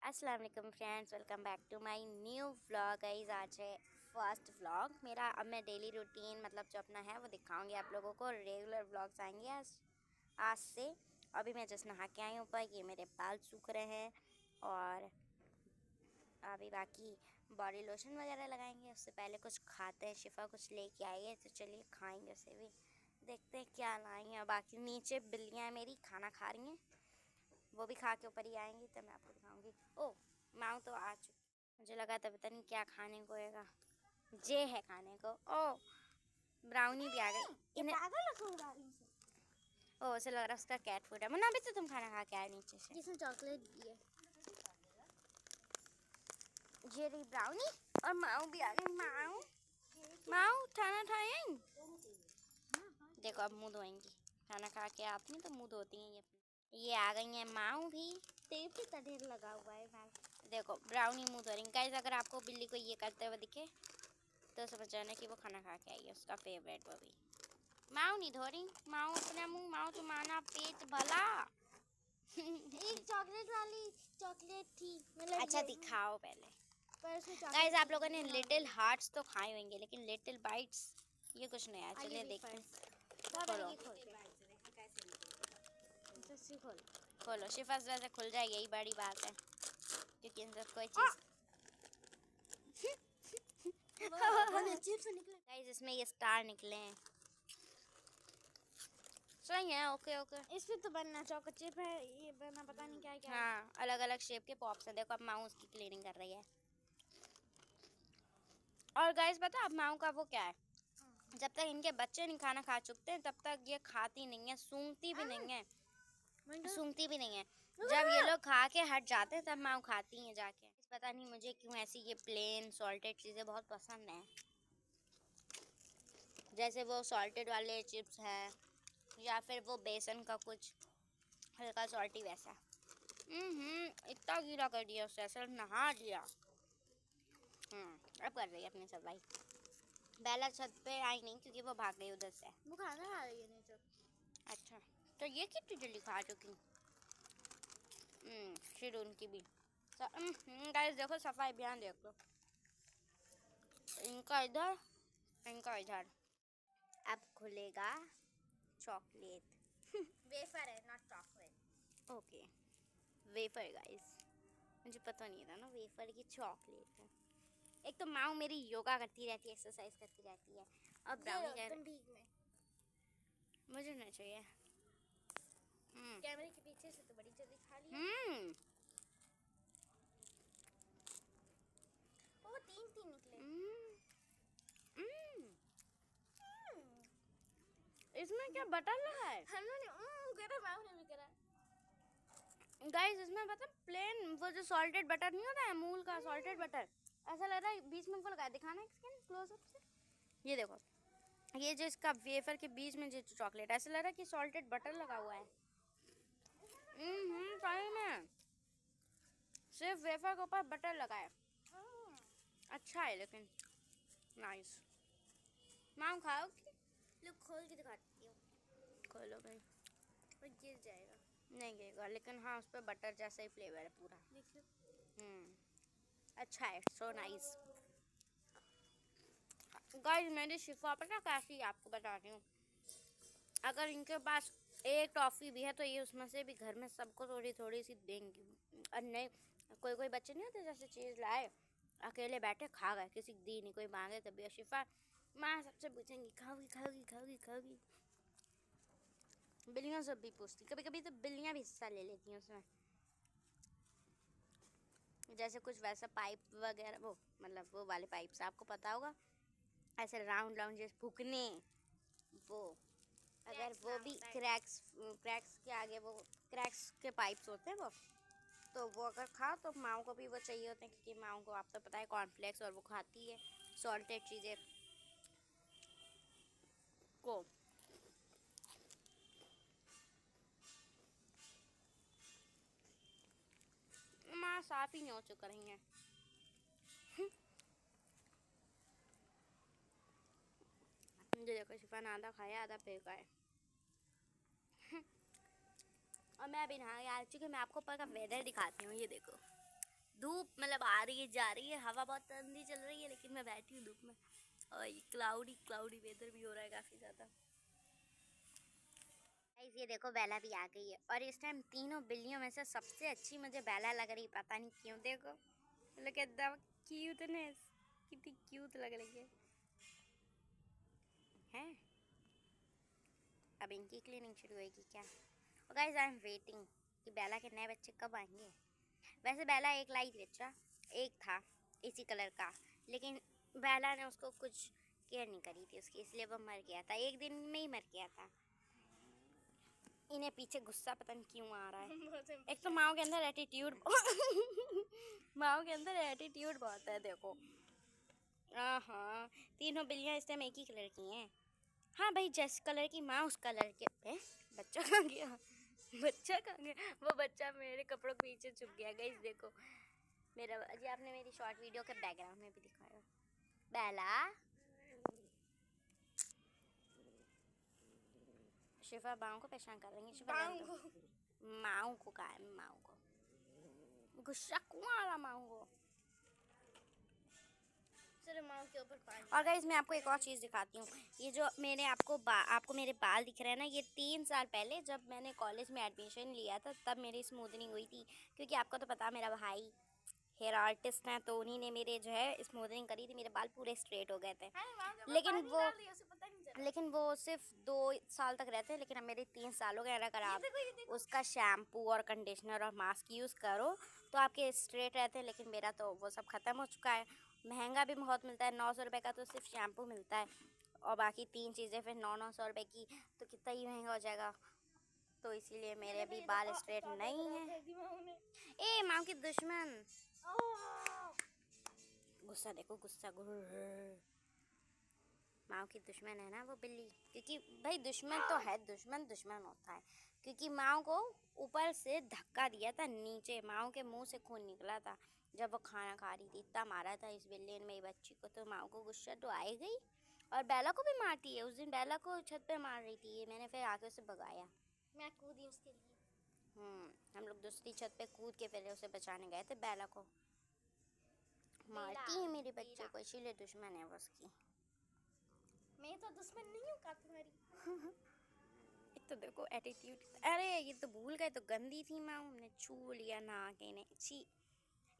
अस्सलाम वालेकुम friends, welcome back to my new vlog. Guys आज है फर्स्ट व्लॉग मेरा। अब मैं डेली रूटीन मतलब जो अपना है वो दिखाऊंगी आप लोगों को। रेगुलर व्लॉग्स आएंगे आज से। अभी मैं जस्ट नहा के आई हूँ ऊपर, ये मेरे बाल सूख रहे हैं और अभी बाकी बॉडी लोशन वगैरह लगाएंगे। उससे पहले कुछ खाते हैं। शिफा कुछ लेके आई है तो चलिए खाएंगे उसे भी। देखते हैं क्या लाएंगे। बाकी नीचे बिल्लियाँ मेरी खाना खा रही हैं, वो भी खा के ऊपर ही आएंगी तो मैं आपको दिखाऊंगी। ओ माँ तो आ चुकी। मुझे लगा था पता नहीं क्या खाने को होएगा। जे है खाने को। ओ ब्राउनी भी आ गई। ओ उसे लग रहा है उसका कैट फूड है। मुन्ना भी तो तुम खाना खा के आए नीचे से, जिसमें चॉकलेट भी है। ये रही ब्राउनी और माऊ भी आ गई। माऊ माऊ खाना खाए। देखो अब मुँह धोएंगी। खाना खा के आती हैं तो मुँह धोती हैं ये आ गई हैं माऊ भी। टेप का ढेर लगा हुआ है मैम। देखो ब्राउनी मुँह धो रही। गाइस अगर आपको बिल्ली को ये करते हुए दिखे तो समझ जाना कि वो खाना खा के आई है, उसका फेवरेट। वो भी माऊ नहीं धो रही। माऊ अपना मुँह, माऊ तुम्हारा पेट भला। एक चॉकलेट वाली चॉकलेट थी, मतलब अच्छा दिखाओ पहले। पर उसमें गाइस आप लोगों ने लिटिल हार्ट्स तो खाए होंगे लेकिन लिटिल बाइट्स ये कुछ नया। चलिए देखते हैं। खोलो खोलो। शिफा से खुल जाए यही बड़ी बात है, क्योंकि इन सब कोई चीज़ गाइस इसमें ये स्टार निकले हैं। सही है। Okay okay. इसमें तो बनना चॉको चिप है, ये बनना पता नहीं क्या क्या। हाँ अलग अलग शेप के पॉप्स हैं। देखो अब माऊ उसकी क्लीनिंग कर रही है। और गाइस पता अब माऊ का वो क्या है, जब तक इनके बच्चे नहीं खाना खा चुकते हैं तब तक ये खाती नहीं है, सूंघती भी नहीं है। सूंघती भी नहीं है। जब ये लोग खा के हट जाते हैं तब माऊ खाती हैं जाके। पता नहीं मुझे क्यों ऐसी ये प्लेन सॉल्टेड चीज़ें बहुत पसंद हैं। जैसे वो सॉल्टेड वाले चिप्स हैं या फिर वो बेसन का कुछ हल्का सॉल्टी वैसा। इतना गीला कर दिया उससे, ऐसा नहा दिया। अब कर रही है अपनी सफाई। बेला छत पे आई नहीं क्योंकि वो भाग गई उधर से। वो खाना खा रही है नहीं तो। अच्छा तो ये कितनी जल्दी खा चुकी। फिर उनकी भी। गाइस देखो सफाई अभियान देख लो। इनका इधर, इनका इधर। अब खुलेगा चॉकलेट। वेफर है not chocolate. Okay wafer guys, मुझे पता नहीं था ना वेफर की चॉकलेट है। एक तो माँ मेरी योगा करती रहती है, एक्सरसाइज करती रहती है। अब ब्राउनी कर भीग में मुझे नहीं चाहिए। कैमरे के पीछे से तो बड़ी जल्दी खा लिया। वो तीन तीन निकले। इसमें क्या बटर लगा है? हमने करा, माँ ने भी करा। गाइस इसमें मतलब प्लेन वो जो सॉल्टेड बटर नहीं होता है, अमूल का सॉल्टेड बटर, ऐसा लग रहा है बीच में वो लगा। दिखाना है क्लोज अप से। ये देखो ये जो इसका वेफर के बीच में जो चॉकलेट, ऐसा लग रहा है कि सॉल्टेड बटर लगा हुआ है। सही में सिर्फ वेफर के ऊपर बटर लगा है। अच्छा है लेकिन नाइस। माँ खाओगी? लोग खोल के दिखाती हूँ। खोलो भाई। और गिर जाएगा। नहीं गिरेगा लेकिन हाँ उस पर बटर जैसा ही फ्लेवर है पूरा। देखिए अच्छा है, सो नाइस। गाइस मेरी शिफा पता कैसी है आपको बताती हूँ। अगर इनके पास एक टॉफ़ी भी है तो ये उसमें से भी घर में सबको थोड़ी थोड़ी सी देंगी। और नहीं कोई कोई बच्चे नहीं होते जैसे चीज़ लाए अकेले बैठे खा गए, किसी को दी नहीं, कोई मांगे तभी। शिफा माँ सबसे पूछेंगी खाओगी खाओगी खाओगी खाओगी। बिल्लियाँ सब भी पूछती, कभी कभी तो बिल्लियाँ भी हिस्सा ले लेती हैं उसमें। जैसे कुछ वैसा पाइप वगैरह, वो मतलब वो वाले पाइप से आपको पता होगा, ऐसे राउंड राउंड जैसे फूकने, वो अगर वो भी क्रैक्स के आगे वो क्रैक्स के पाइप्स होते हैं वो, तो वो अगर खाओ तो माँ को भी वो चाहिए होते हैं, क्योंकि माँ को आप तो पता है कॉर्नफ्लेक्स और वो खाती है सॉल्टेड चीज़ें को। माँ साफ ही नहीं हो चुका रही है। मुझे देखो शिफा ने आधा खाया आधा फेंका है। और मैं अभी नहा आ चुकी। मैं आपको ऊपर का वेदर दिखाती हूँ। ये देखो धूप मतलब आ रही है जा रही है, हवा बहुत ठंडी चल रही है, लेकिन मैं बैठी हूँ धूप में और क्लाउडी वेदर भी हो रहा है काफ़ी ज़्यादा। ये देखो बेला भी आ गई है और इस टाइम तीनों बिल्लियों में से सबसे अच्छी मुझे बेला लग रही, पता नहीं क्यों। देखो लुक एट द क्यूटनेस, कितनी क्यूट लग रही है हैं? अब इनकी क्लीनिंग शुरू होगी क्या? गाइस आई एम वेटिंग कि बेला के नए बच्चे कब आएंगे। वैसे बेला एक लाई थी बच्चा, एक था इसी कलर का, लेकिन बेला ने उसको कुछ केयर नहीं करी थी उसकी, इसलिए वो मर गया था, एक दिन में ही मर गया था। इन्हें पीछे गुस्सा पता नहीं क्यों आ रहा है। एक तो माओ के अंदर एटीट्यूड माओ के अंदर एटीट्यूड बहुत है। देखो हाँ, तीनों बिल्लियाँ इस टाइम एक ही कलर की हैं। हाँ भाई, जिस कलर की माँ उस कलर के है। बच्चा कहाँ गया? बच्चा कहाँ गया? वो बच्चा मेरे कपड़ों के पीछे छुप गया। गाइस देखो मेरा, जी आपने मेरी शॉर्ट वीडियो के बैकग्राउंड में भी दिखाया। बेला, शिफा बाऊ को पहचान कर रही है। शिफा माऊ को कहा है, माऊ को गुस्सा क्यों आ रहा माऊ को? के ऊपर पानी। और गाइस मैं आपको एक और चीज़ दिखाती हूँ। ये जो मेरे आपको मेरे बाल दिख रहे हैं ना, ये 3 साल पहले जब मैंने कॉलेज में एडमिशन लिया था तब मेरी स्मूथनिंग हुई थी। क्योंकि आपको तो पता मेरा भाई हेयर आर्टिस्ट हैं, तो उन्हीं ने मेरे जो है स्मूथनिंग करी थी, मेरे बाल पूरे स्ट्रेट हो गए थे। लेकिन वो सिर्फ 2 साल तक रहते हैं, लेकिन अब मेरे 3 साल हो गए। अगर आप उसका शैम्पू और कंडीशनर और मास्क यूज़ करो तो आपके स्ट्रेट रहते हैं, लेकिन मेरा तो वो सब ख़त्म हो चुका है। महंगा भी बहुत मिलता है, 900 रुपये का तो सिर्फ शैम्पू मिलता है, और बाकी 3 चीज़ें फिर 900 रुपये की, तो कितना ही महंगा हो जाएगा। तो इसीलिए मेरे भी बाल स्ट्रेट नहीं है। ए माँ की दुश्मन, गुस्सा देखो गुस्सा, माँ की दुश्मन है ना वो बिल्ली। क्योंकि भाई दुश्मन तो है, दुश्मन होता है। क्योंकि माँ को ऊपर से धक्का दिया था नीचे, माँ के मुंह से खून निकला था जब वो खाना खा रही थी, इतना मारा था इस बिल्ली ने मेरी बच्ची को। तो माँ को गुस्सा तो आई गई, और बेला को भी मारती है। उस दिन बेला को छत पे मार रही थी, ये मैंने फिर आके उसे भगाया। मैं कूदी उसके लिए। हम लोग दूसरी छत पे कूद के फिर उसे बचाने गए थे। बेला को मारती है मेरे बच्चे को, इसीलिए दुश्मन है वो उसकी। मैं तो दुश्मन नहीं हूँ का तुम्हारी। एक तो देखो एटीट्यूड। अरे ये तो भूल गए, तो गंदी थी माँ, हमने छू लिया ना के ने। छी,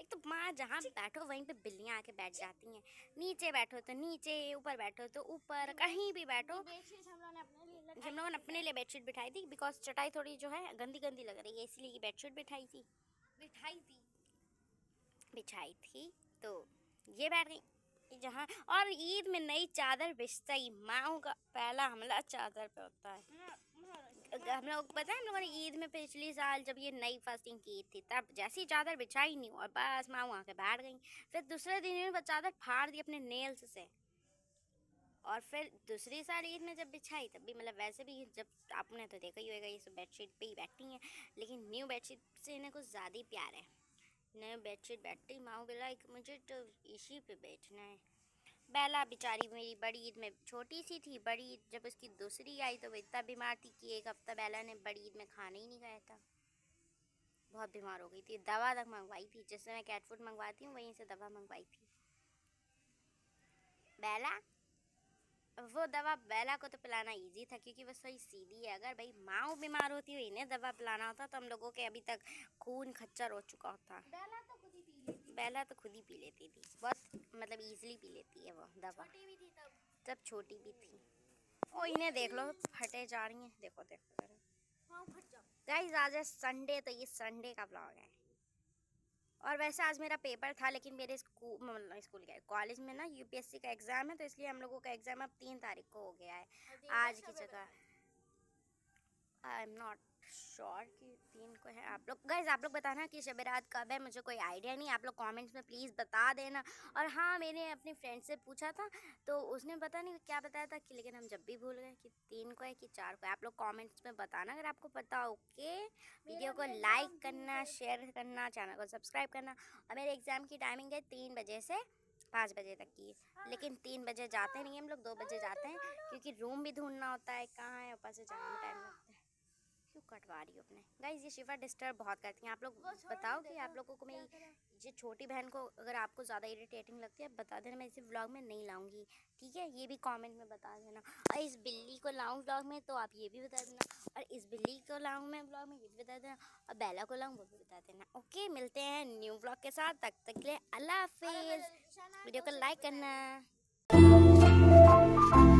एक तो माँ जहाँ बैठो वहीं पे बिल्लियाँ आके बैठ जाती हैं। नीचे बैठो तो नीचे, ऊपर बैठो तो ऊपर, कहीं भी बैठो। हम लोगों ने अपने लिए बेडशीट बिठाई थी, बिकॉज चटाई थोड़ी जो है गंदी गंदी लग रही है, इसलिए ये बेडशीट बिठाई थी। बिछाई थी तो ये बैठ गई जहाँ। और ईद में नई चादर बिछता ही माँ का पहला हमला चादर पे होता है। हम लोग पता है, हम लोगों ने ईद में पिछली साल जब ये नई फास्टिंग की थी, तब जैसी चादर बिछाई नहीं और बस माँ वहाँ के बैठ गई। फिर दूसरे दिन वो चादर फाड़ दी अपने नेल्स से। और फिर दूसरी साल ईद में जब बिछाई तब भी मतलब वैसे भी, जब आपने तो देखा ही होगा ये सब बेडशीट पे ही बैठती हैं, लेकिन न्यू बेडशीट से इन्हें कुछ ज़्यादा ही प्यार है। नए बेडशीट बैठती माँ बोला मुझे तो इसी पे बैठना है। बेला बेचारी मेरी बड़ी ईद में छोटी सी थी, बड़ी ईद जब उसकी दूसरी आई तो वो इतना बीमार थी कि 1 हफ्ता बेला ने बड़ी ईद में खाना ही नहीं खाया था। बहुत बीमार हो गई थी, दवा तक मंगवाई थी, जिससे मैं कैट फूड मंगवाती हूँ वहीं से दवा मंगवाई थी। बेला, वो दवा बेला को तो पिलाना इजी था क्योंकि वो सही सीधी है। अगर भाई माँ बीमार होती हुई इन्हें दवा पिलाना होता तो हम लोगों के अभी तक खून खच्चर हो चुका होता। बेला तो खुद ही पी लेती थी, बहुत मतलब इजीली पी लेती है वो दवा। छोटी भी थी तब छोटी भी थी। ओ इन्हें देख लो फटे जा रही हैं, देखो देखो गाइस। आज है संडे, तो ये संडे का ब्लॉग है। और वैसे आज मेरा पेपर था, लेकिन मेरे स्कूल गए कॉलेज में ना यूपीएससी का एग्ज़ाम है, तो इसलिए हम लोगों का एग्ज़ाम अब 3 तारीख को हो गया है। आज की जगह आई एम नॉट श्योर कि 3 को है। आप लोग गाइस, आप लोग बताना कि शब रात कब है, मुझे कोई आइडिया नहीं। आप लोग कमेंट्स में प्लीज़ बता देना। और हाँ, मैंने अपनी फ्रेंड से पूछा था तो उसने पता नहीं क्या बताया था कि, लेकिन हम जब भी भूल गए कि 3 को है कि 4 को है। आप लोग कमेंट्स में बताना अगर आपको पता हो। ओके, वीडियो को लाइक करना, शेयर करना, चैनल को सब्सक्राइब करना। और मेरे एग्ज़ाम की टाइमिंग है 3 बजे से 5 बजे तक की, लेकिन 3 बजे जाते नहीं, हम लोग 2 बजे जाते हैं क्योंकि रूम भी ढूंढना होता है कहाँ है, ऊपर से जाने में टाइम लगता है। कटवा रही हूँ अपने। गाइज ये शिफा डिस्टर्ब बहुत करती हैं। आप लोग वो छोड़ बताओ दे, कि आप लोगों को क्या मेरी करें? ये छोटी बहन को अगर आपको ज़्यादा इरिटेटिंग लगती है बता देना, मैं इसे व्लॉग में नहीं लाऊंगी, ठीक है? ये भी कमेंट में बता देना। और इस बिल्ली को लाऊं व्लॉग में तो आप ये भी बता देना, और इस बिल्ली को लाऊं मैं व्लॉग में ये भी बता देना, और बेला को लाऊं वो भी बता देना। ओके, मिलते हैं न्यू व्लॉग के साथ, तब तक के लिए अल्लाह और अगर हाफिज़। अच्छा ना वीडियो तो को सिर्फ लाइक बताइए। करना।